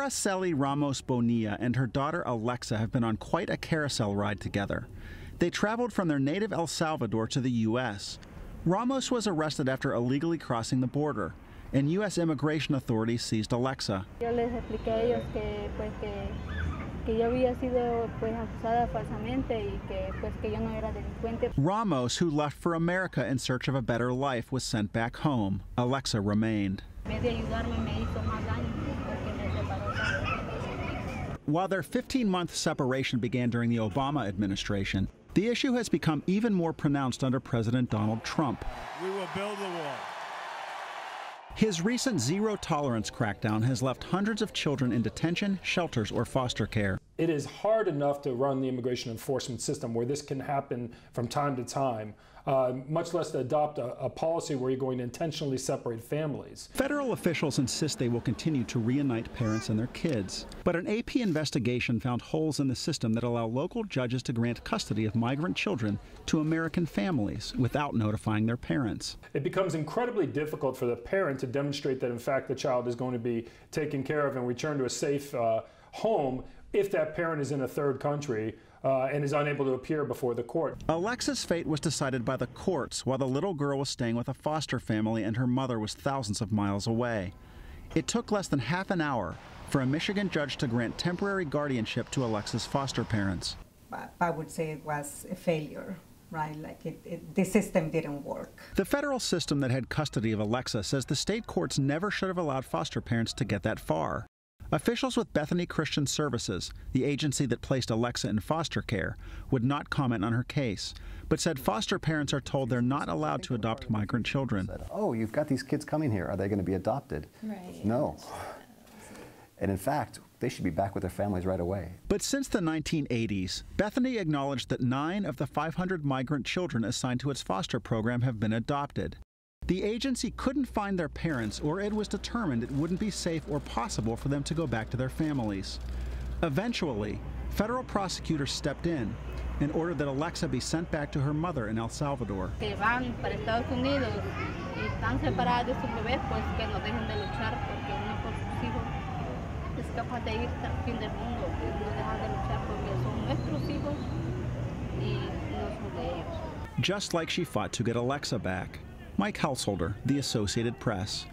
Araceli Ramos Bonilla and her daughter Alexa have been on quite a carousel ride together. They traveled from their native El Salvador to the U.S. Ramos was arrested after illegally crossing the border, and U.S. immigration authorities seized Alexa. Yo les expliqué a ellos que yo había sido acusada falsamente y que yo no era delincuente. Ramos, who left for America in search of a better life, was sent back home. Alexa remained. While their 15-month separation began during the Obama administration, the issue has become even more pronounced under President Donald Trump. We will build the wall. His recent zero-tolerance crackdown has left hundreds of children in detention, shelters, or foster care. It is hard enough to run the immigration enforcement system where this can happen from time to time, much less to adopt a policy where you're going to intentionally separate families. Federal officials insist they will continue to reunite parents and their kids. But an AP investigation found holes in the system that allow local judges to grant custody of migrant children to American families without notifying their parents. It becomes incredibly difficult for the parent to demonstrate that, in fact, the child is going to be taken care of and returned to a safe home if that parent is in a third country and is unable to appear before the court. Alexa's fate was decided by the courts while the little girl was staying with a foster family and her mother was thousands of miles away. It took less than half an hour for a Michigan judge to grant temporary guardianship to Alexa's foster parents. I would say it was a failure. Right, like the system didn't work. The federal system that had custody of Alexa says the state courts never should have allowed foster parents to get that far. Officials with Bethany Christian Services, the agency that placed Alexa in foster care, would not comment on her case, but said foster parents are told they're not allowed to adopt migrant children. Oh, you've got these kids coming here. Are they going to be adopted? Right. No. And in fact, they should be back with their families right away. But since the 1980s, Bethany acknowledged that 9 of the 500 migrant children assigned to its foster program have been adopted. The agency couldn't find their parents, or it was determined it wouldn't be safe or possible for them to go back to their families. Eventually, federal prosecutors stepped in and ordered that Alexa be sent back to her mother in El Salvador. Que van para Estados Unidos y están separadas de sus bebés, pues que no dejen de luchar porque uno por sus hijos es capaz de ir hasta el fin del mundo, no dejar de luchar porque son nuestros hijos y no son de ellos. Just like she fought to get Alexa back. Mike Householder, The Associated Press.